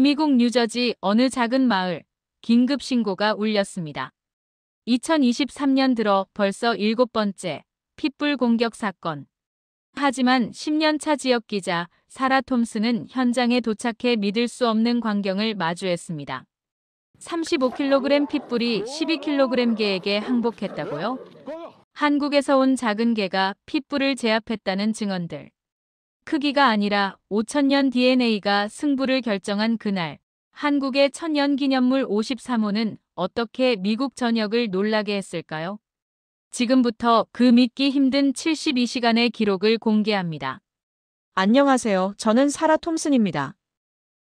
미국 뉴저지 어느 작은 마을, 긴급 신고가 울렸습니다. 2023년 들어 벌써 7번째 핏불 공격 사건. 하지만 10년 차 지역 기자 사라 톰슨은 현장에 도착해 믿을 수 없는 광경을 마주했습니다. 35kg 핏불이 12kg 개에게 항복했다고요? 한국에서 온 작은 개가 핏불을 제압했다는 증언들. 크기가 아니라 5천년 DNA가 승부를 결정한 그날, 한국의 천년기념물 53호는 어떻게 미국 전역을 놀라게 했을까요? 지금부터 그 믿기 힘든 72시간의 기록을 공개합니다. 안녕하세요. 저는 사라 톰슨입니다.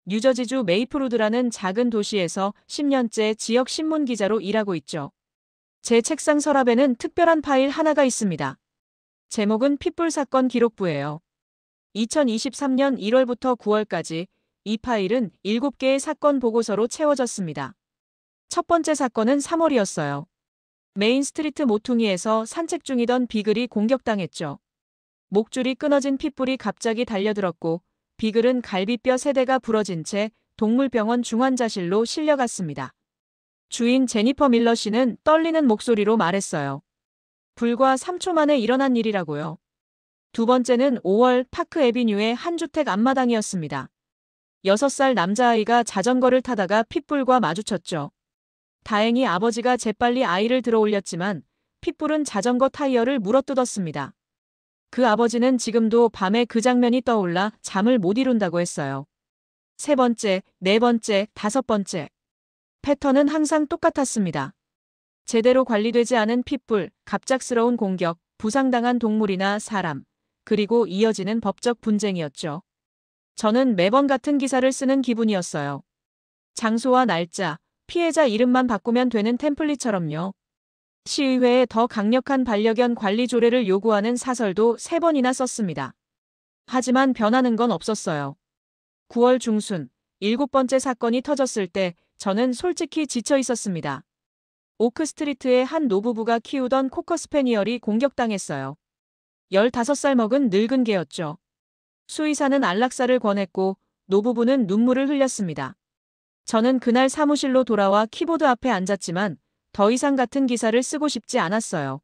뉴저지주 메이플우드라는 작은 도시에서 10년째 지역 신문 기자로 일하고 있죠. 제 책상 서랍에는 특별한 파일 하나가 있습니다. 제목은 핏불 사건 기록부예요. 2023년 1월부터 9월까지 이 파일은 7개의 사건 보고서로 채워졌습니다. 첫 번째 사건은 3월이었어요. 메인 스트리트 모퉁이에서 산책 중이던 비글이 공격당했죠. 목줄이 끊어진 핏불이 갑자기 달려들었고 비글은 갈비뼈 3대가 부러진 채 동물병원 중환자실로 실려갔습니다. 주인 제니퍼 밀러 씨는 떨리는 목소리로 말했어요. 불과 3초 만에 일어난 일이라고요. 두 번째는 5월 파크 애비뉴의 한 주택 앞마당이었습니다. 6살 남자아이가 자전거를 타다가 핏불과 마주쳤죠. 다행히 아버지가 재빨리 아이를 들어올렸지만 핏불은 자전거 타이어를 물어뜯었습니다. 그 아버지는 지금도 밤에 그 장면이 떠올라 잠을 못 이룬다고 했어요. 세 번째, 네 번째, 다섯 번째. 패턴은 항상 똑같았습니다. 제대로 관리되지 않은 핏불, 갑작스러운 공격, 부상당한 동물이나 사람, 그리고 이어지는 법적 분쟁이었죠. 저는 매번 같은 기사를 쓰는 기분이었어요. 장소와 날짜, 피해자 이름만 바꾸면 되는 템플릿처럼요. 시의회에 더 강력한 반려견 관리 조례를 요구하는 사설도 3번이나 썼습니다. 하지만 변하는 건 없었어요. 9월 중순, 7번째 사건이 터졌을 때 저는 솔직히 지쳐 있었습니다. 오크 스트리트의 한 노부부가 키우던 코커 스패니얼이 공격당했어요. 15살 먹은 늙은 개였죠. 수의사는 안락사를 권했고 노부부는 눈물을 흘렸습니다. 저는 그날 사무실로 돌아와 키보드 앞에 앉았지만 더 이상 같은 기사를 쓰고 싶지 않았어요.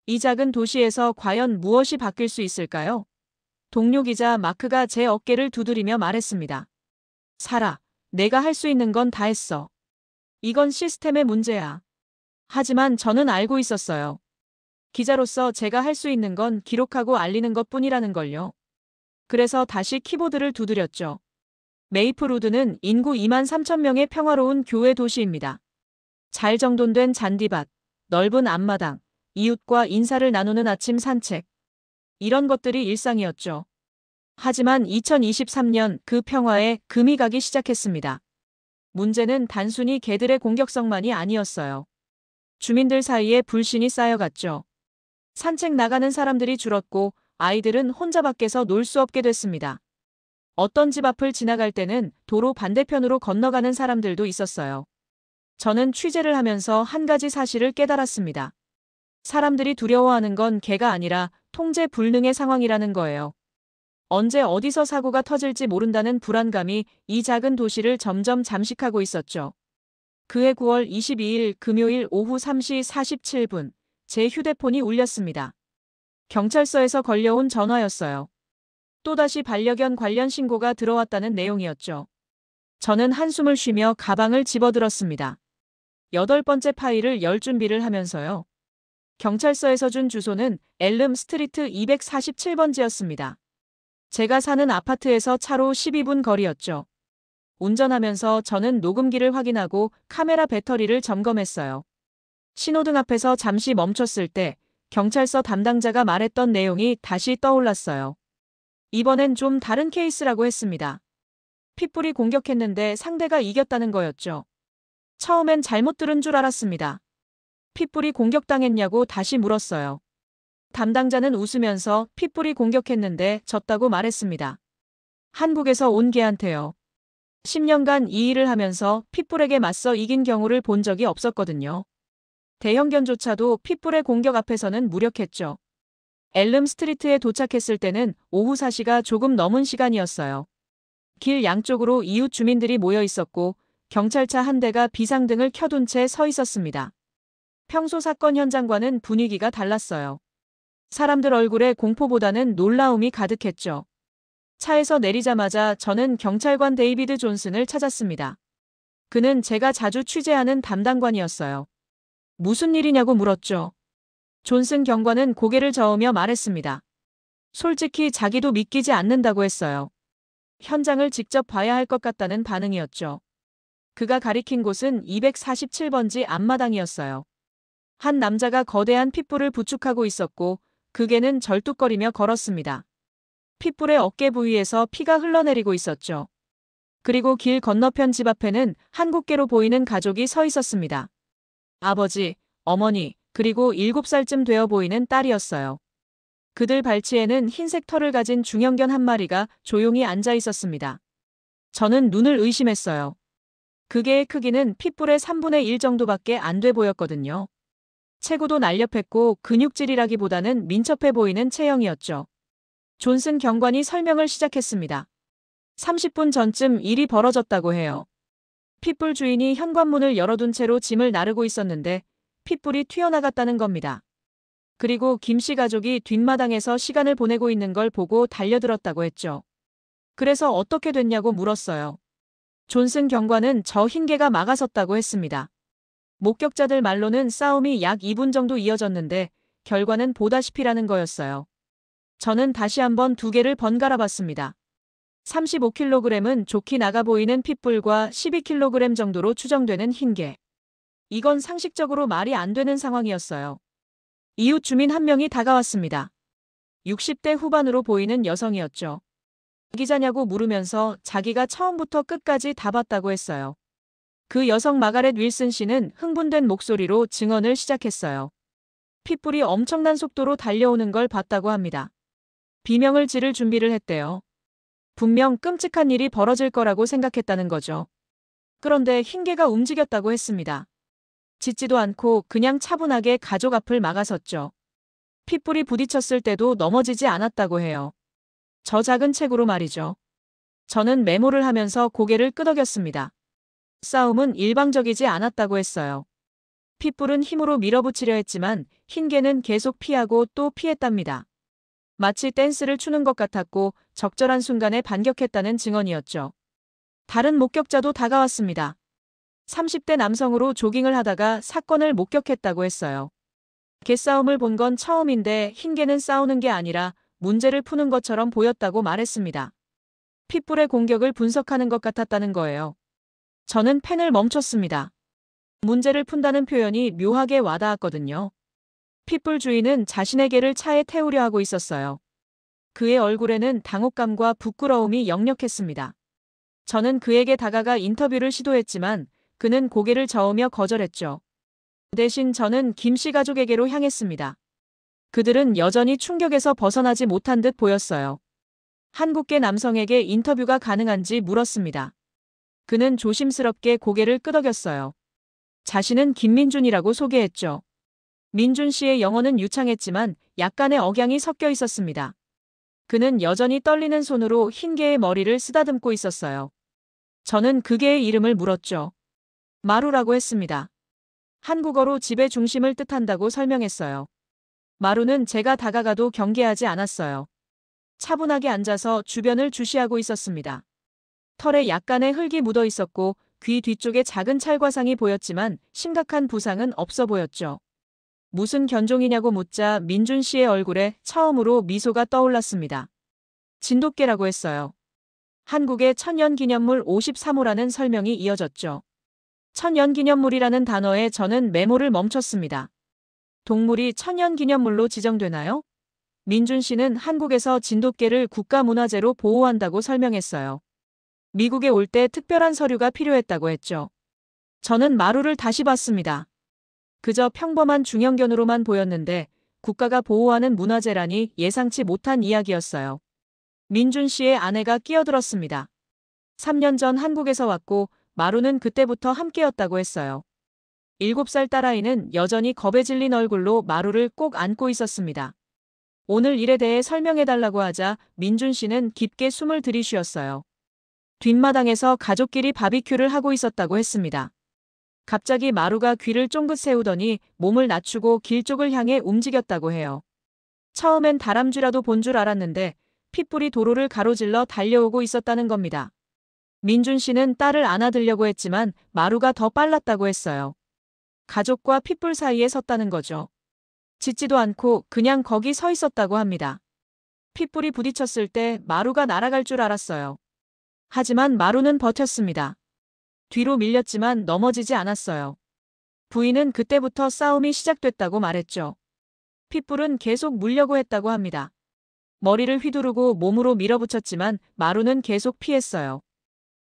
이 작은 도시에서 과연 무엇이 바뀔 수 있을까요? 동료 기자 마크가 제 어깨를 두드리며 말했습니다. 사라, 내가 할 수 있는 건 다 했어. 이건 시스템의 문제야. 하지만 저는 알고 있었어요. 기자로서 제가 할 수 있는 건 기록하고 알리는 것뿐이라는 걸요. 그래서 다시 키보드를 두드렸죠. 메이플우드는 인구 2만 3천 명의 평화로운 교외 도시입니다. 잘 정돈된 잔디밭, 넓은 앞마당, 이웃과 인사를 나누는 아침 산책. 이런 것들이 일상이었죠. 하지만 2023년 그 평화에 금이 가기 시작했습니다. 문제는 단순히 개들의 공격성만이 아니었어요. 주민들 사이에 불신이 쌓여갔죠. 산책 나가는 사람들이 줄었고 아이들은 혼자 밖에서 놀 수 없게 됐습니다. 어떤 집 앞을 지나갈 때는 도로 반대편으로 건너가는 사람들도 있었어요. 저는 취재를 하면서 한 가지 사실을 깨달았습니다. 사람들이 두려워하는 건 개가 아니라 통제 불능의 상황이라는 거예요. 언제 어디서 사고가 터질지 모른다는 불안감이 이 작은 도시를 점점 잠식하고 있었죠. 그해 9월 22일 금요일 오후 3시 47분, 제 휴대폰이 울렸습니다. 경찰서에서 걸려온 전화였어요. 또다시 반려견 관련 신고가 들어왔다는 내용이었죠. 저는 한숨을 쉬며 가방을 집어들었습니다. 8번째 파일을 열 준비를 하면서요. 경찰서에서 준 주소는 엘름 스트리트 247번지였습니다. 제가 사는 아파트에서 차로 12분 거리였죠. 운전하면서 저는 녹음기를 확인하고 카메라 배터리를 점검했어요. 신호등 앞에서 잠시 멈췄을 때 경찰서 담당자가 말했던 내용이 다시 떠올랐어요. 이번엔 좀 다른 케이스라고 했습니다. 핏불이 공격했는데 상대가 이겼다는 거였죠. 처음엔 잘못 들은 줄 알았습니다. 핏불이 공격당했냐고 다시 물었어요. 담당자는 웃으면서 핏불이 공격했는데 졌다고 말했습니다. 한국에서 온 개한테요. 10년간 이 일을 하면서 핏불에게 맞서 이긴 경우를 본 적이 없었거든요. 대형견조차도 핏불의 공격 앞에서는 무력했죠. 엘름 스트리트에 도착했을 때는 오후 4시가 조금 넘은 시간이었어요. 길 양쪽으로 이웃 주민들이 모여 있었고 경찰차 한 대가 비상등을 켜둔 채 서 있었습니다. 평소 사건 현장과는 분위기가 달랐어요. 사람들 얼굴에 공포보다는 놀라움이 가득했죠. 차에서 내리자마자 저는 경찰관 데이비드 존슨을 찾았습니다. 그는 제가 자주 취재하는 담당관이었어요. 무슨 일이냐고 물었죠. 존슨 경관은 고개를 저으며 말했습니다. 솔직히 자기도 믿기지 않는다고 했어요. 현장을 직접 봐야 할 것 같다는 반응이었죠. 그가 가리킨 곳은 247번지 앞마당이었어요. 한 남자가 거대한 핏불을 부축하고 있었고 그 개는 절뚝거리며 걸었습니다. 핏불의 어깨 부위에서 피가 흘러내리고 있었죠. 그리고 길 건너편 집 앞에는 한국계로 보이는 가족이 서 있었습니다. 아버지, 어머니, 그리고 7살쯤 되어 보이는 딸이었어요. 그들 발치에는 흰색 털을 가진 중형견 한 마리가 조용히 앉아 있었습니다. 저는 눈을 의심했어요. 그 개의 크기는 핏불의 3분의 1 정도밖에 안 돼 보였거든요. 체구도 날렵했고 근육질이라기보다는 민첩해 보이는 체형이었죠. 존슨 경관이 설명을 시작했습니다. 30분 전쯤 일이 벌어졌다고 해요. 핏불 주인이 현관문을 열어둔 채로 짐을 나르고 있었는데 핏불이 튀어나갔다는 겁니다. 그리고 김씨 가족이 뒷마당에서 시간을 보내고 있는 걸 보고 달려들었다고 했죠. 그래서 어떻게 됐냐고 물었어요. 존슨 경관은 저 흰개가 막아섰다고 했습니다. 목격자들 말로는 싸움이 약 2분 정도 이어졌는데 결과는 보다시피라는 거였어요. 저는 다시 한번 두 개를 번갈아 봤습니다. 35kg은 좋게 나가 보이는 핏불과 12kg 정도로 추정되는 흰개. 이건 상식적으로 말이 안 되는 상황이었어요. 이웃 주민 한 명이 다가왔습니다. 60대 후반으로 보이는 여성이었죠. 기자냐고 물으면서 자기가 처음부터 끝까지 다 봤다고 했어요. 그 여성 마가렛 윌슨 씨는 흥분된 목소리로 증언을 시작했어요. 핏불이 엄청난 속도로 달려오는 걸 봤다고 합니다. 비명을 지를 준비를 했대요. 분명 끔찍한 일이 벌어질 거라고 생각했다는 거죠. 그런데 흰개가 움직였다고 했습니다. 짖지도 않고 그냥 차분하게 가족 앞을 막아섰죠. 핏불이 부딪혔을 때도 넘어지지 않았다고 해요. 저 작은 체구로 말이죠. 저는 메모를 하면서 고개를 끄덕였습니다. 싸움은 일방적이지 않았다고 했어요. 핏불은 힘으로 밀어붙이려 했지만 흰개는 계속 피하고 또 피했답니다. 마치 댄스를 추는 것 같았고 적절한 순간에 반격했다는 증언이었죠. 다른 목격자도 다가왔습니다. 30대 남성으로 조깅을 하다가 사건을 목격했다고 했어요. 개싸움을 본 건 처음인데 흰개는 싸우는 게 아니라 문제를 푸는 것처럼 보였다고 말했습니다. 핏불의 공격을 분석하는 것 같았다는 거예요. 저는 펜을 멈췄습니다. 문제를 푼다는 표현이 묘하게 와닿았거든요. 핏불 주인은 자신의 개를 차에 태우려 하고 있었어요. 그의 얼굴에는 당혹감과 부끄러움이 역력했습니다. 저는 그에게 다가가 인터뷰를 시도했지만 그는 고개를 저으며 거절했죠. 대신 저는 김씨 가족에게로 향했습니다. 그들은 여전히 충격에서 벗어나지 못한 듯 보였어요. 한국계 남성에게 인터뷰가 가능한지 물었습니다. 그는 조심스럽게 고개를 끄덕였어요. 자신은 김민준이라고 소개했죠. 민준 씨의 영어는 유창했지만 약간의 억양이 섞여 있었습니다. 그는 여전히 떨리는 손으로 흰개의 머리를 쓰다듬고 있었어요. 저는 그 개의 이름을 물었죠. 마루라고 했습니다. 한국어로 집의 중심을 뜻한다고 설명했어요. 마루는 제가 다가가도 경계하지 않았어요. 차분하게 앉아서 주변을 주시하고 있었습니다. 털에 약간의 흙이 묻어 있었고 귀 뒤쪽에 작은 찰과상이 보였지만 심각한 부상은 없어 보였죠. 무슨 견종이냐고 묻자 민준 씨의 얼굴에 처음으로 미소가 떠올랐습니다. 진돗개라고 했어요. 한국의 천연기념물 53호라는 설명이 이어졌죠. 천연기념물이라는 단어에 저는 메모를 멈췄습니다. 동물이 천연기념물로 지정되나요? 민준 씨는 한국에서 진돗개를 국가문화재로 보호한다고 설명했어요. 미국에 올 때 특별한 서류가 필요했다고 했죠. 저는 마루를 다시 봤습니다. 그저 평범한 중형견으로만 보였는데 국가가 보호하는 문화재라니 예상치 못한 이야기였어요. 민준 씨의 아내가 끼어들었습니다. 3년 전 한국에서 왔고 마루는 그때부터 함께였다고 했어요. 7살 딸아이는 여전히 겁에 질린 얼굴로 마루를 꼭 안고 있었습니다. 오늘 일에 대해 설명해달라고 하자 민준 씨는 깊게 숨을 들이쉬었어요. 뒷마당에서 가족끼리 바비큐를 하고 있었다고 했습니다. 갑자기 마루가 귀를 쫑긋 세우더니 몸을 낮추고 길 쪽을 향해 움직였다고 해요. 처음엔 다람쥐라도 본 줄 알았는데 핏불이 도로를 가로질러 달려오고 있었다는 겁니다. 민준 씨는 딸을 안아들려고 했지만 마루가 더 빨랐다고 했어요. 가족과 핏불 사이에 섰다는 거죠. 짖지도 않고 그냥 거기 서 있었다고 합니다. 핏불이 부딪혔을 때 마루가 날아갈 줄 알았어요. 하지만 마루는 버텼습니다. 뒤로 밀렸지만 넘어지지 않았어요. 부인은 그때부터 싸움이 시작됐다고 말했죠. 핏불은 계속 물려고 했다고 합니다. 머리를 휘두르고 몸으로 밀어붙였지만 마루는 계속 피했어요.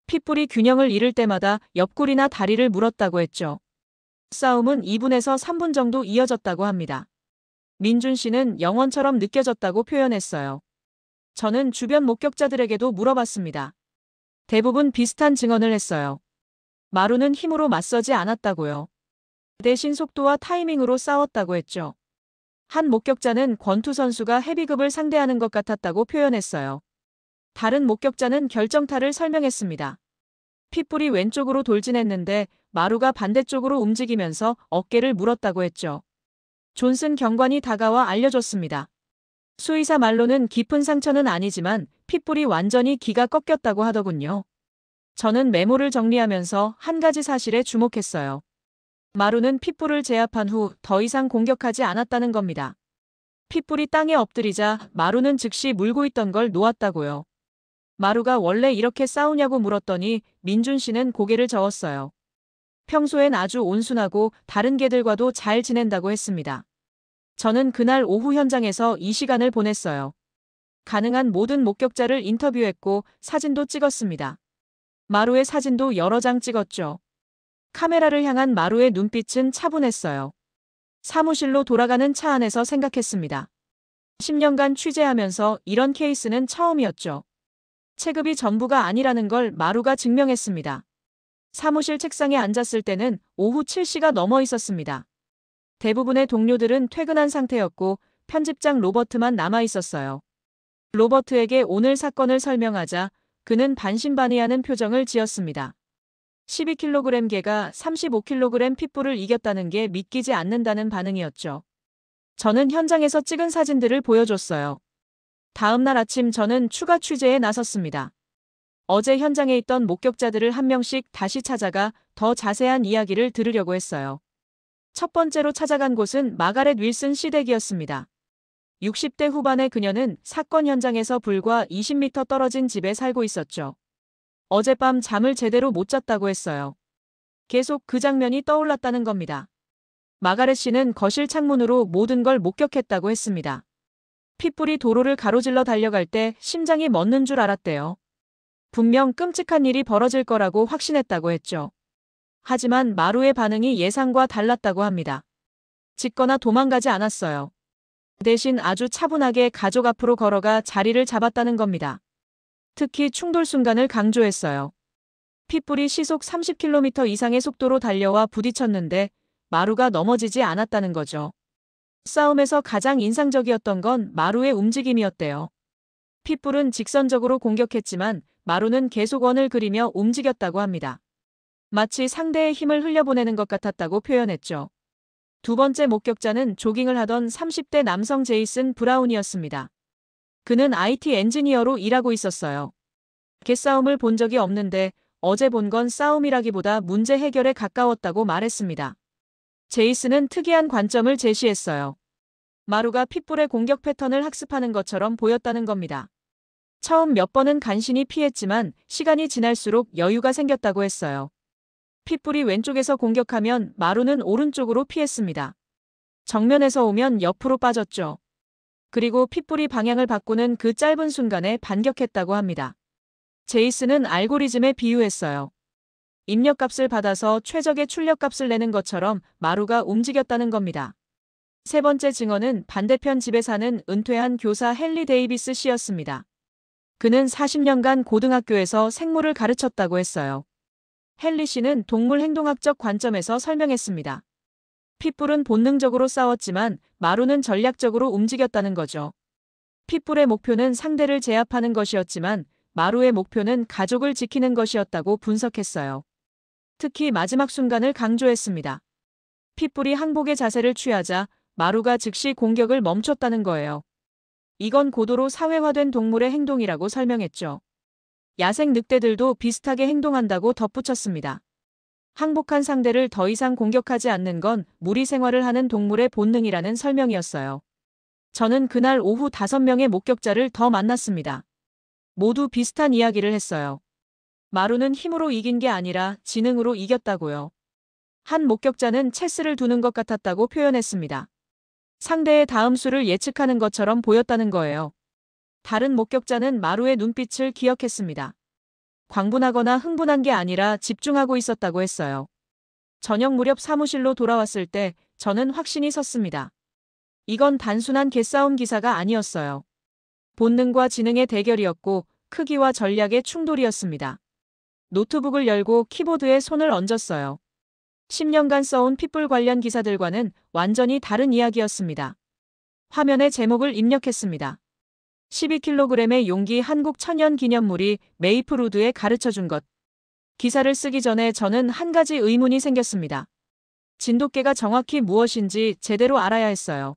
핏불이 균형을 잃을 때마다 옆구리나 다리를 물었다고 했죠. 싸움은 2분에서 3분 정도 이어졌다고 합니다. 민준 씨는 영원처럼 느껴졌다고 표현했어요. 저는 주변 목격자들에게도 물어봤습니다. 대부분 비슷한 증언을 했어요. 마루는 힘으로 맞서지 않았다고요. 대신 속도와 타이밍으로 싸웠다고 했죠. 한 목격자는 권투 선수가 헤비급을 상대하는 것 같았다고 표현했어요. 다른 목격자는 결정타를 설명했습니다. 핏불이 왼쪽으로 돌진했는데 마루가 반대쪽으로 움직이면서 어깨를 물었다고 했죠. 존슨 경관이 다가와 알려줬습니다. 수의사 말로는 깊은 상처는 아니지만 핏불이 완전히 기가 꺾였다고 하더군요. 저는 메모를 정리하면서 한 가지 사실에 주목했어요. 마루는 핏불을 제압한 후 더 이상 공격하지 않았다는 겁니다. 핏불이 땅에 엎드리자 마루는 즉시 물고 있던 걸 놓았다고요. 마루가 원래 이렇게 싸우냐고 물었더니 민준 씨는 고개를 저었어요. 평소엔 아주 온순하고 다른 개들과도 잘 지낸다고 했습니다. 저는 그날 오후 현장에서 이 시간을 보냈어요. 가능한 모든 목격자를 인터뷰했고 사진도 찍었습니다. 마루의 사진도 여러 장 찍었죠. 카메라를 향한 마루의 눈빛은 차분했어요. 사무실로 돌아가는 차 안에서 생각했습니다. 10년간 취재하면서 이런 케이스는 처음이었죠. 체급이 전부가 아니라는 걸 마루가 증명했습니다. 사무실 책상에 앉았을 때는 오후 7시가 넘어 있었습니다. 대부분의 동료들은 퇴근한 상태였고 편집장 로버트만 남아 있었어요. 로버트에게 오늘 사건을 설명하자 그는 반신반의하는 표정을 지었습니다. 12kg 개가 35kg 핏불을 이겼다는 게 믿기지 않는다는 반응이었죠. 저는 현장에서 찍은 사진들을 보여줬어요. 다음 날 아침 저는 추가 취재에 나섰습니다. 어제 현장에 있던 목격자들을 한 명씩 다시 찾아가 더 자세한 이야기를 들으려고 했어요. 첫 번째로 찾아간 곳은 마가렛 윌슨 씨 댁이었습니다. 60대 후반의 그녀는 사건 현장에서 불과 20m 떨어진 집에 살고 있었죠. 어젯밤 잠을 제대로 못 잤다고 했어요. 계속 그 장면이 떠올랐다는 겁니다. 마가렛 씨는 거실 창문으로 모든 걸 목격했다고 했습니다. 핏불이 도로를 가로질러 달려갈 때 심장이 멎는 줄 알았대요. 분명 끔찍한 일이 벌어질 거라고 확신했다고 했죠. 하지만 마루의 반응이 예상과 달랐다고 합니다. 짖거나 도망가지 않았어요. 대신 아주 차분하게 가족 앞으로 걸어가 자리를 잡았다는 겁니다. 특히 충돌 순간을 강조했어요. 핏불이 시속 30km 이상의 속도로 달려와 부딪혔는데 마루가 넘어지지 않았다는 거죠. 싸움에서 가장 인상적이었던 건 마루의 움직임이었대요. 핏불은 직선적으로 공격했지만 마루는 계속 원을 그리며 움직였다고 합니다. 마치 상대의 힘을 흘려보내는 것 같았다고 표현했죠. 두 번째 목격자는 조깅을 하던 30대 남성 제이슨 브라운이었습니다. 그는 IT 엔지니어로 일하고 있었어요. 개싸움을 본 적이 없는데 어제 본 건 싸움이라기보다 문제 해결에 가까웠다고 말했습니다. 제이슨은 특이한 관점을 제시했어요. 마루가 핏불의 공격 패턴을 학습하는 것처럼 보였다는 겁니다. 처음 몇 번은 간신히 피했지만 시간이 지날수록 여유가 생겼다고 했어요. 핏불이 왼쪽에서 공격하면 마루는 오른쪽으로 피했습니다. 정면에서 오면 옆으로 빠졌죠. 그리고 핏불이 방향을 바꾸는 그 짧은 순간에 반격했다고 합니다. 제이슨은 알고리즘에 비유했어요. 입력값을 받아서 최적의 출력값을 내는 것처럼 마루가 움직였다는 겁니다. 세 번째 증언은 반대편 집에 사는 은퇴한 교사 헨리 데이비스 씨였습니다. 그는 40년간 고등학교에서 생물을 가르쳤다고 했어요. 헨리 씨는 동물 행동학적 관점에서 설명했습니다. 핏불은 본능적으로 싸웠지만 마루는 전략적으로 움직였다는 거죠. 핏불의 목표는 상대를 제압하는 것이었지만 마루의 목표는 가족을 지키는 것이었다고 분석했어요. 특히 마지막 순간을 강조했습니다. 핏불이 항복의 자세를 취하자 마루가 즉시 공격을 멈췄다는 거예요. 이건 고도로 사회화된 동물의 행동이라고 설명했죠. 야생 늑대들도 비슷하게 행동한다고 덧붙였습니다. 항복한 상대를 더 이상 공격하지 않는 건 무리 생활을 하는 동물의 본능이라는 설명이었어요. 저는 그날 오후 5명의 목격자를 더 만났습니다. 모두 비슷한 이야기를 했어요. 마루는 힘으로 이긴 게 아니라 지능으로 이겼다고요. 한 목격자는 체스를 두는 것 같았다고 표현했습니다. 상대의 다음 수를 예측하는 것처럼 보였다는 거예요. 다른 목격자는 마루의 눈빛을 기억했습니다. 광분하거나 흥분한 게 아니라 집중하고 있었다고 했어요. 저녁 무렵 사무실로 돌아왔을 때 저는 확신이 섰습니다. 이건 단순한 개싸움 기사가 아니었어요. 본능과 지능의 대결이었고 크기와 전략의 충돌이었습니다. 노트북을 열고 키보드에 손을 얹었어요. 10년간 써온 핏불 관련 기사들과는 완전히 다른 이야기였습니다. 화면에 제목을 입력했습니다. 12kg의 용기 한국 천연 기념물이 메이플우드에 가르쳐준 것. 기사를 쓰기 전에 저는 한 가지 의문이 생겼습니다. 진돗개가 정확히 무엇인지 제대로 알아야 했어요.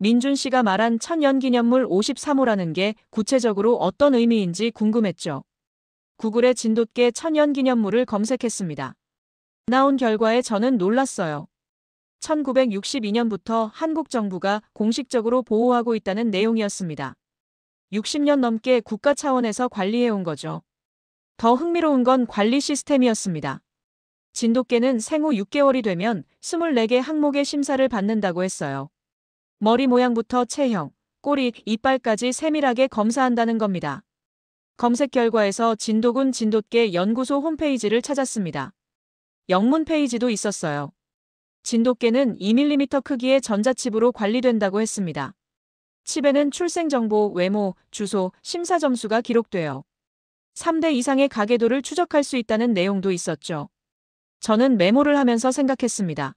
민준 씨가 말한 천연 기념물 53호라는 게 구체적으로 어떤 의미인지 궁금했죠. 구글에 진돗개 천연 기념물을 검색했습니다. 나온 결과에 저는 놀랐어요. 1962년부터 한국 정부가 공식적으로 보호하고 있다는 내용이었습니다. 60년 넘게 국가 차원에서 관리해온 거죠. 더 흥미로운 건 관리 시스템이었습니다. 진돗개는 생후 6개월이 되면 24개 항목의 심사를 받는다고 했어요. 머리 모양부터 체형, 꼬리, 이빨까지 세밀하게 검사한다는 겁니다. 검색 결과에서 진도군 진돗개 연구소 홈페이지를 찾았습니다. 영문 페이지도 있었어요. 진돗개는 2mm 크기의 전자칩으로 관리된다고 했습니다. 칩에는 출생정보, 외모, 주소, 심사 점수가 기록돼요. 3대 이상의 가계도를 추적할 수 있다는 내용도 있었죠. 저는 메모를 하면서 생각했습니다.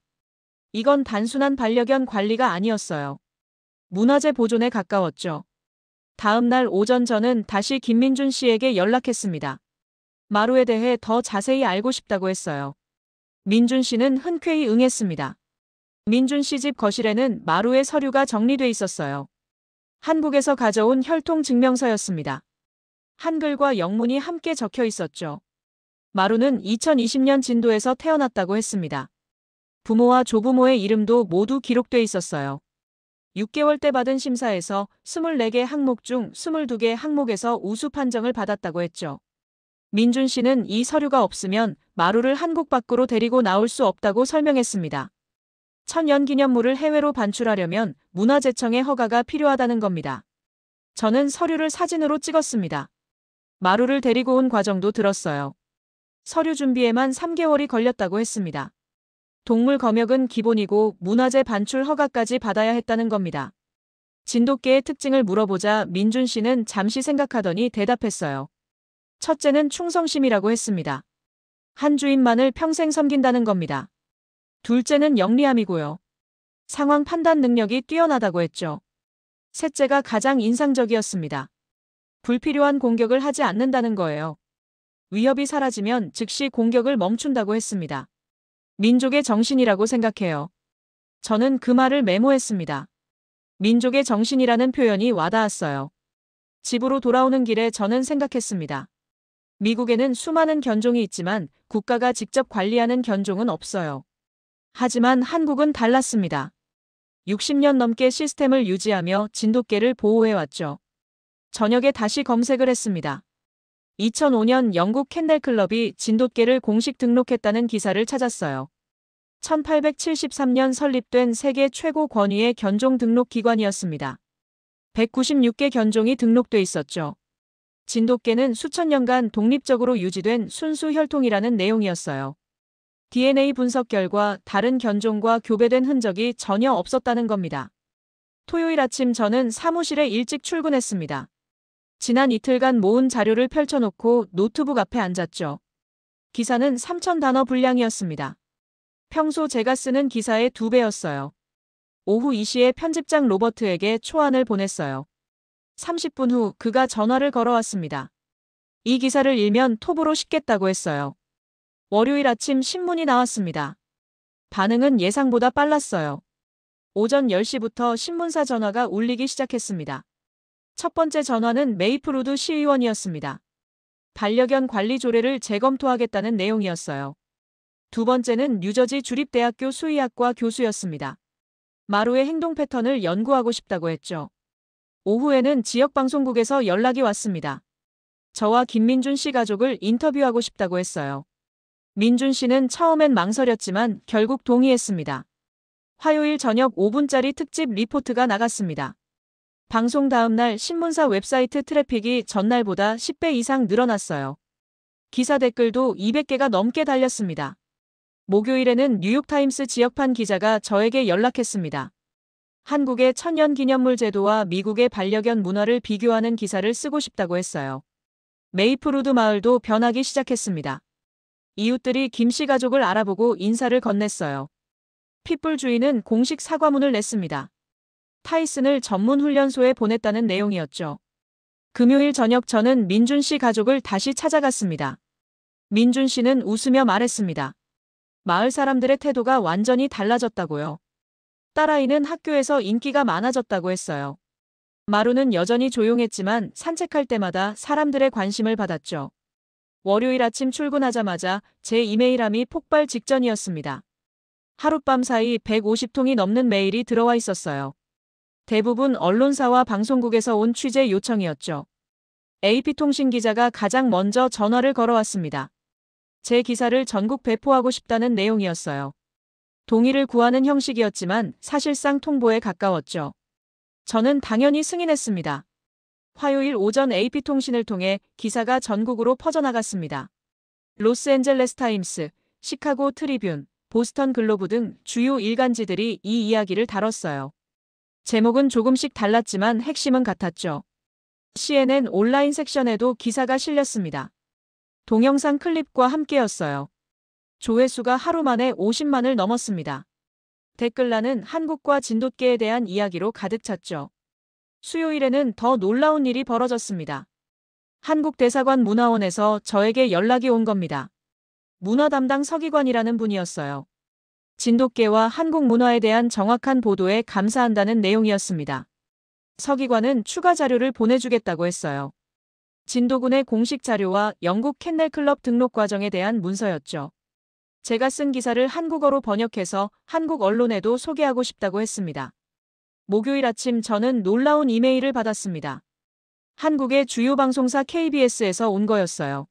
이건 단순한 반려견 관리가 아니었어요. 문화재 보존에 가까웠죠. 다음 날 오전 저는 다시 김민준 씨에게 연락했습니다. 마루에 대해 더 자세히 알고 싶다고 했어요. 민준 씨는 흔쾌히 응했습니다. 민준 씨 집 거실에는 마루의 서류가 정리돼 있었어요. 한국에서 가져온 혈통 증명서였습니다. 한글과 영문이 함께 적혀 있었죠. 마루는 2020년 진도에서 태어났다고 했습니다. 부모와 조부모의 이름도 모두 기록돼 있었어요. 6개월 때 받은 심사에서 24개 항목 중 22개 항목에서 우수 판정을 받았다고 했죠. 민준 씨는 이 서류가 없으면 마루를 한국 밖으로 데리고 나올 수 없다고 설명했습니다. 천연기념물을 해외로 반출하려면 문화재청의 허가가 필요하다는 겁니다. 저는 서류를 사진으로 찍었습니다. 마루를 데리고 온 과정도 들었어요. 서류 준비에만 3개월이 걸렸다고 했습니다. 동물 검역은 기본이고 문화재 반출 허가까지 받아야 했다는 겁니다. 진돗개의 특징을 물어보자 민준 씨는 잠시 생각하더니 대답했어요. 첫째는 충성심이라고 했습니다. 한 주인만을 평생 섬긴다는 겁니다. 둘째는 영리함이고요. 상황 판단 능력이 뛰어나다고 했죠. 셋째가 가장 인상적이었습니다. 불필요한 공격을 하지 않는다는 거예요. 위협이 사라지면 즉시 공격을 멈춘다고 했습니다. 민족의 정신이라고 생각해요. 저는 그 말을 메모했습니다. 민족의 정신이라는 표현이 와닿았어요. 집으로 돌아오는 길에 저는 생각했습니다. 미국에는 수많은 견종이 있지만 국가가 직접 관리하는 견종은 없어요. 하지만 한국은 달랐습니다. 60년 넘게 시스템을 유지하며 진돗개를 보호해왔죠. 저녁에 다시 검색을 했습니다. 2005년 영국 캔넬 클럽이 진돗개를 공식 등록했다는 기사를 찾았어요. 1873년 설립된 세계 최고 권위의 견종 등록 기관이었습니다. 196개 견종이 등록돼 있었죠. 진돗개는 수천 년간 독립적으로 유지된 순수 혈통이라는 내용이었어요. DNA 분석 결과 다른 견종과 교배된 흔적이 전혀 없었다는 겁니다. 토요일 아침 저는 사무실에 일찍 출근했습니다. 지난 이틀간 모은 자료를 펼쳐놓고 노트북 앞에 앉았죠. 기사는 3,000단어 분량이었습니다. 평소 제가 쓰는 기사의 2배였어요. 오후 2시에 편집장 로버트에게 초안을 보냈어요. 30분 후 그가 전화를 걸어왔습니다. 이 기사를 일면 톱으로 싣겠다고 했어요. 월요일 아침 신문이 나왔습니다. 반응은 예상보다 빨랐어요. 오전 10시부터 신문사 전화가 울리기 시작했습니다. 첫 번째 전화는 메이플우드 시의원이었습니다. 반려견 관리 조례를 재검토하겠다는 내용이었어요. 두 번째는 뉴저지 주립대학교 수의학과 교수였습니다. 마루의 행동 패턴을 연구하고 싶다고 했죠. 오후에는 지역방송국에서 연락이 왔습니다. 저와 김민준 씨 가족을 인터뷰하고 싶다고 했어요. 민준 씨는 처음엔 망설였지만 결국 동의했습니다. 화요일 저녁 5분짜리 특집 리포트가 나갔습니다. 방송 다음 날 신문사 웹사이트 트래픽이 전날보다 10배 이상 늘어났어요. 기사 댓글도 200개가 넘게 달렸습니다. 목요일에는 뉴욕타임스 지역판 기자가 저에게 연락했습니다. 한국의 천연기념물 제도와 미국의 반려견 문화를 비교하는 기사를 쓰고 싶다고 했어요. 메이플우드 마을도 변하기 시작했습니다. 이웃들이 김씨 가족을 알아보고 인사를 건넸어요. 핏불 주인은 공식 사과문을 냈습니다. 타이슨을 전문 훈련소에 보냈다는 내용이었죠. 금요일 저녁 저는 민준 씨 가족을 다시 찾아갔습니다. 민준 씨는 웃으며 말했습니다. 마을 사람들의 태도가 완전히 달라졌다고요. 딸아이는 학교에서 인기가 많아졌다고 했어요. 마루는 여전히 조용했지만 산책할 때마다 사람들의 관심을 받았죠. 월요일 아침 출근하자마자 제 이메일함이 폭발 직전이었습니다. 하룻밤 사이 150통이 넘는 메일이 들어와 있었어요. 대부분 언론사와 방송국에서 온 취재 요청이었죠. AP통신 기자가 가장 먼저 전화를 걸어왔습니다. 제 기사를 전국 배포하고 싶다는 내용이었어요. 동의를 구하는 형식이었지만 사실상 통보에 가까웠죠. 저는 당연히 승인했습니다. 화요일 오전 AP통신을 통해 기사가 전국으로 퍼져나갔습니다. 로스앤젤레스 타임스, 시카고 트리뷴, 보스턴 글로브 등 주요 일간지들이 이 이야기를 다뤘어요. 제목은 조금씩 달랐지만 핵심은 같았죠. CNN 온라인 섹션에도 기사가 실렸습니다. 동영상 클립과 함께였어요. 조회수가 하루 만에 50만을 넘었습니다. 댓글란은 한국과 진돗개에 대한 이야기로 가득 찼죠. 수요일에는 더 놀라운 일이 벌어졌습니다. 한국 대사관 문화원에서 저에게 연락이 온 겁니다. 문화 담당 서기관이라는 분이었어요. 진돗개와 한국 문화에 대한 정확한 보도에 감사한다는 내용이었습니다. 서기관은 추가 자료를 보내주겠다고 했어요. 진도군의 공식 자료와 영국 캔넬클럽 등록 과정에 대한 문서였죠. 제가 쓴 기사를 한국어로 번역해서 한국 언론에도 소개하고 싶다고 했습니다. 목요일 아침 저는 놀라운 이메일을 받았습니다. 한국의 주요 방송사 KBS에서 온 거였어요.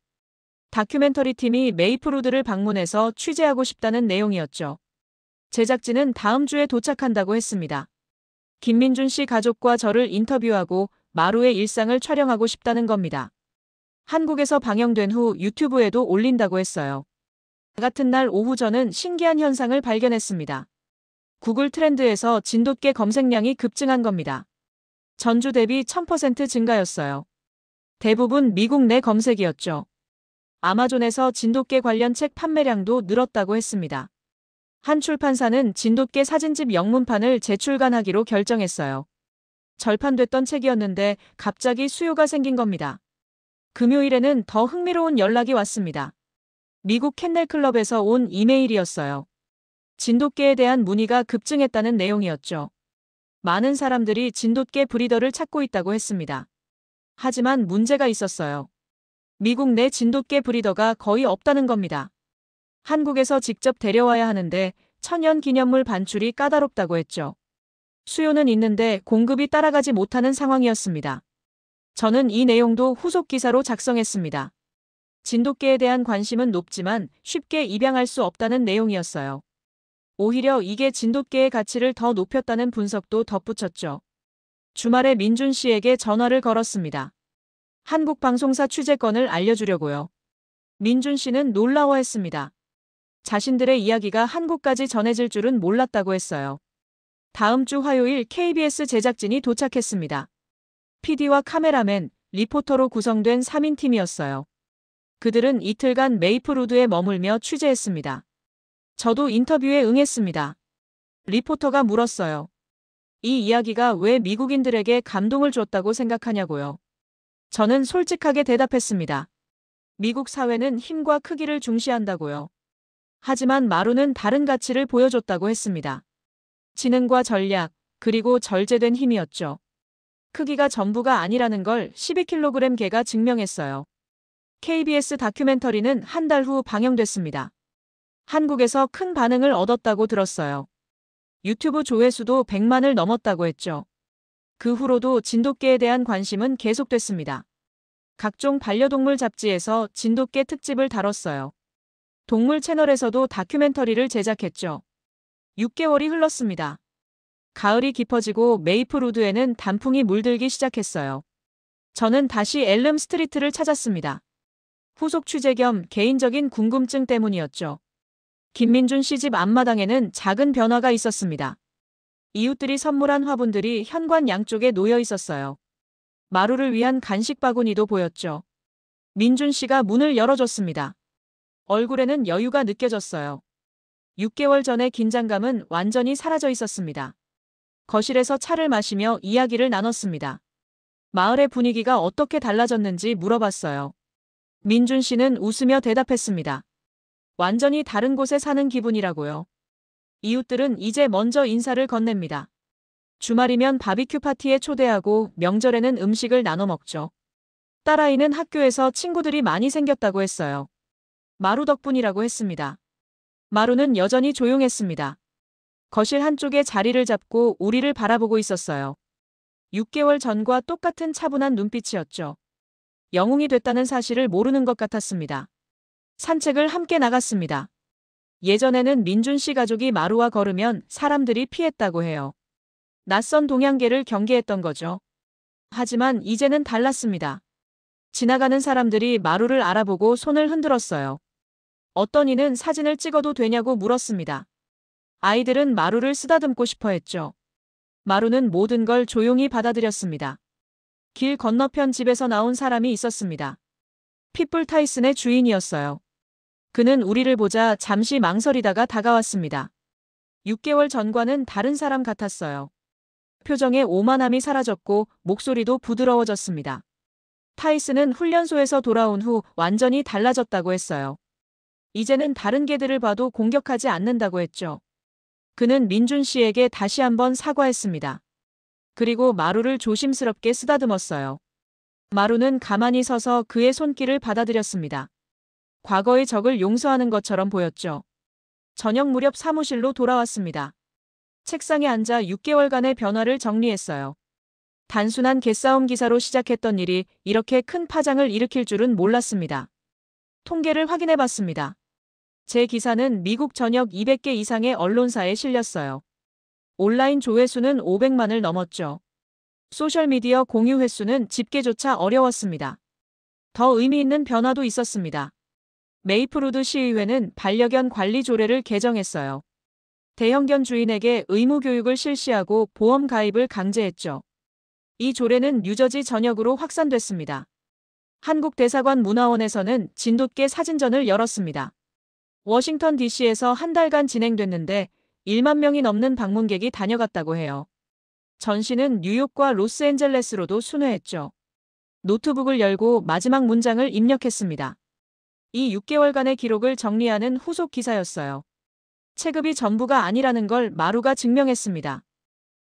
다큐멘터리 팀이 메이플우드를 방문해서 취재하고 싶다는 내용이었죠. 제작진은 다음 주에 도착한다고 했습니다. 김민준 씨 가족과 저를 인터뷰하고 마루의 일상을 촬영하고 싶다는 겁니다. 한국에서 방영된 후 유튜브에도 올린다고 했어요. 같은 날 오후 저는 신기한 현상을 발견했습니다. 구글 트렌드에서 진돗개 검색량이 급증한 겁니다. 전주 대비 1000% 증가였어요. 대부분 미국 내 검색이었죠. 아마존에서 진돗개 관련 책 판매량도 늘었다고 했습니다. 한 출판사는 진돗개 사진집 영문판을 재출간하기로 결정했어요. 절판됐던 책이었는데 갑자기 수요가 생긴 겁니다. 금요일에는 더 흥미로운 연락이 왔습니다. 미국 캔넬클럽에서 온 이메일이었어요. 진돗개에 대한 문의가 급증했다는 내용이었죠. 많은 사람들이 진돗개 브리더를 찾고 있다고 했습니다. 하지만 문제가 있었어요. 미국 내 진돗개 브리더가 거의 없다는 겁니다. 한국에서 직접 데려와야 하는데 천연기념물 반출이 까다롭다고 했죠. 수요는 있는데 공급이 따라가지 못하는 상황이었습니다. 저는 이 내용도 후속 기사로 작성했습니다. 진돗개에 대한 관심은 높지만 쉽게 입양할 수 없다는 내용이었어요. 오히려 이게 진돗개의 가치를 더 높였다는 분석도 덧붙였죠. 주말에 민준 씨에게 전화를 걸었습니다. 한국 방송사 취재권을 알려주려고요. 민준 씨는 놀라워했습니다. 자신들의 이야기가 한국까지 전해질 줄은 몰랐다고 했어요. 다음 주 화요일 KBS 제작진이 도착했습니다. PD와 카메라맨, 리포터로 구성된 3인 팀이었어요. 그들은 이틀간 메이플우드에 머물며 취재했습니다. 저도 인터뷰에 응했습니다. 리포터가 물었어요. 이 이야기가 왜 미국인들에게 감동을 줬다고 생각하냐고요. 저는 솔직하게 대답했습니다. 미국 사회는 힘과 크기를 중시한다고요. 하지만 마루는 다른 가치를 보여줬다고 했습니다. 지능과 전략, 그리고 절제된 힘이었죠. 크기가 전부가 아니라는 걸 12kg 개가 증명했어요. KBS 다큐멘터리는 한 달 후 방영됐습니다. 한국에서 큰 반응을 얻었다고 들었어요. 유튜브 조회수도 100만을 넘었다고 했죠. 그 후로도 진돗개에 대한 관심은 계속됐습니다. 각종 반려동물 잡지에서 진돗개 특집을 다뤘어요. 동물 채널에서도 다큐멘터리를 제작했죠. 6개월이 흘렀습니다. 가을이 깊어지고 메이플우드에는 단풍이 물들기 시작했어요. 저는 다시 엘름 스트리트를 찾았습니다. 후속 취재 겸 개인적인 궁금증 때문이었죠. 김민준 씨 집 앞마당에는 작은 변화가 있었습니다. 이웃들이 선물한 화분들이 현관 양쪽에 놓여 있었어요. 마루를 위한 간식 바구니도 보였죠. 민준 씨가 문을 열어줬습니다. 얼굴에는 여유가 느껴졌어요. 6개월 전의 긴장감은 완전히 사라져 있었습니다. 거실에서 차를 마시며 이야기를 나눴습니다. 마을의 분위기가 어떻게 달라졌는지 물어봤어요. 민준 씨는 웃으며 대답했습니다. 완전히 다른 곳에 사는 기분이라고요. 이웃들은 이제 먼저 인사를 건넵니다. 주말이면 바비큐 파티에 초대하고 명절에는 음식을 나눠 먹죠. 딸아이는 학교에서 친구들이 많이 생겼다고 했어요. 마루 덕분이라고 했습니다. 마루는 여전히 조용했습니다. 거실 한쪽에 자리를 잡고 우리를 바라보고 있었어요. 6개월 전과 똑같은 차분한 눈빛이었죠. 영웅이 됐다는 사실을 모르는 것 같았습니다. 산책을 함께 나갔습니다. 예전에는 민준 씨 가족이 마루와 걸으면 사람들이 피했다고 해요. 낯선 동양계를 경계했던 거죠. 하지만 이제는 달랐습니다. 지나가는 사람들이 마루를 알아보고 손을 흔들었어요. 어떤 이는 사진을 찍어도 되냐고 물었습니다. 아이들은 마루를 쓰다듬고 싶어 했죠. 마루는 모든 걸 조용히 받아들였습니다. 길 건너편 집에서 나온 사람이 있었습니다. 핏불 타이슨의 주인이었어요. 그는 우리를 보자 잠시 망설이다가 다가왔습니다. 6개월 전과는 다른 사람 같았어요. 표정에 오만함이 사라졌고 목소리도 부드러워졌습니다. 타이슨은 훈련소에서 돌아온 후 완전히 달라졌다고 했어요. 이제는 다른 개들을 봐도 공격하지 않는다고 했죠. 그는 민준 씨에게 다시 한번 사과했습니다. 그리고 마루를 조심스럽게 쓰다듬었어요. 마루는 가만히 서서 그의 손길을 받아들였습니다. 과거의 적을 용서하는 것처럼 보였죠. 저녁 무렵 사무실로 돌아왔습니다. 책상에 앉아 6개월간의 변화를 정리했어요. 단순한 개싸움 기사로 시작했던 일이 이렇게 큰 파장을 일으킬 줄은 몰랐습니다. 통계를 확인해 봤습니다. 제 기사는 미국 전역 200개 이상의 언론사에 실렸어요. 온라인 조회수는 500만을 넘었죠. 소셜미디어 공유 횟수는 집계조차 어려웠습니다. 더 의미 있는 변화도 있었습니다. 메이플우드 시의회는 반려견 관리 조례를 개정했어요. 대형견 주인에게 의무 교육을 실시하고 보험 가입을 강제했죠. 이 조례는 뉴저지 전역으로 확산됐습니다. 한국 대사관 문화원에서는 진돗개 사진전을 열었습니다. 워싱턴 DC에서 한 달간 진행됐는데 1만 명이 넘는 방문객이 다녀갔다고 해요. 전시는 뉴욕과 로스앤젤레스로도 순회했죠. 노트북을 열고 마지막 문장을 입력했습니다. 이 6개월간의 기록을 정리하는 후속 기사였어요. 체급이 전부가 아니라는 걸 마루가 증명했습니다.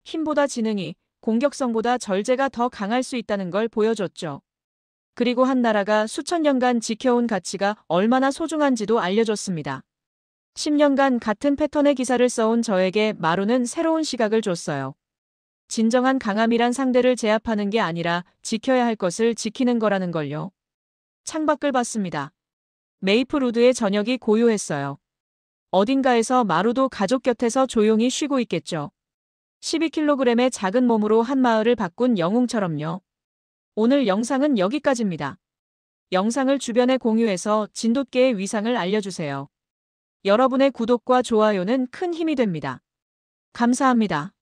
힘보다 지능이, 공격성보다 절제가 더 강할 수 있다는 걸 보여줬죠. 그리고 한 나라가 수천 년간 지켜온 가치가 얼마나 소중한지도 알려줬습니다. 10년간 같은 패턴의 기사를 써온 저에게 마루는 새로운 시각을 줬어요. 진정한 강함이란 상대를 제압하는 게 아니라 지켜야 할 것을 지키는 거라는 걸요. 창밖을 봤습니다. 메이플우드의 저녁이 고요했어요. 어딘가에서 마루도 가족 곁에서 조용히 쉬고 있겠죠. 12kg의 작은 몸으로 한 마을을 바꾼 영웅처럼요. 오늘 영상은 여기까지입니다. 영상을 주변에 공유해서 진돗개의 위상을 알려주세요. 여러분의 구독과 좋아요는 큰 힘이 됩니다. 감사합니다.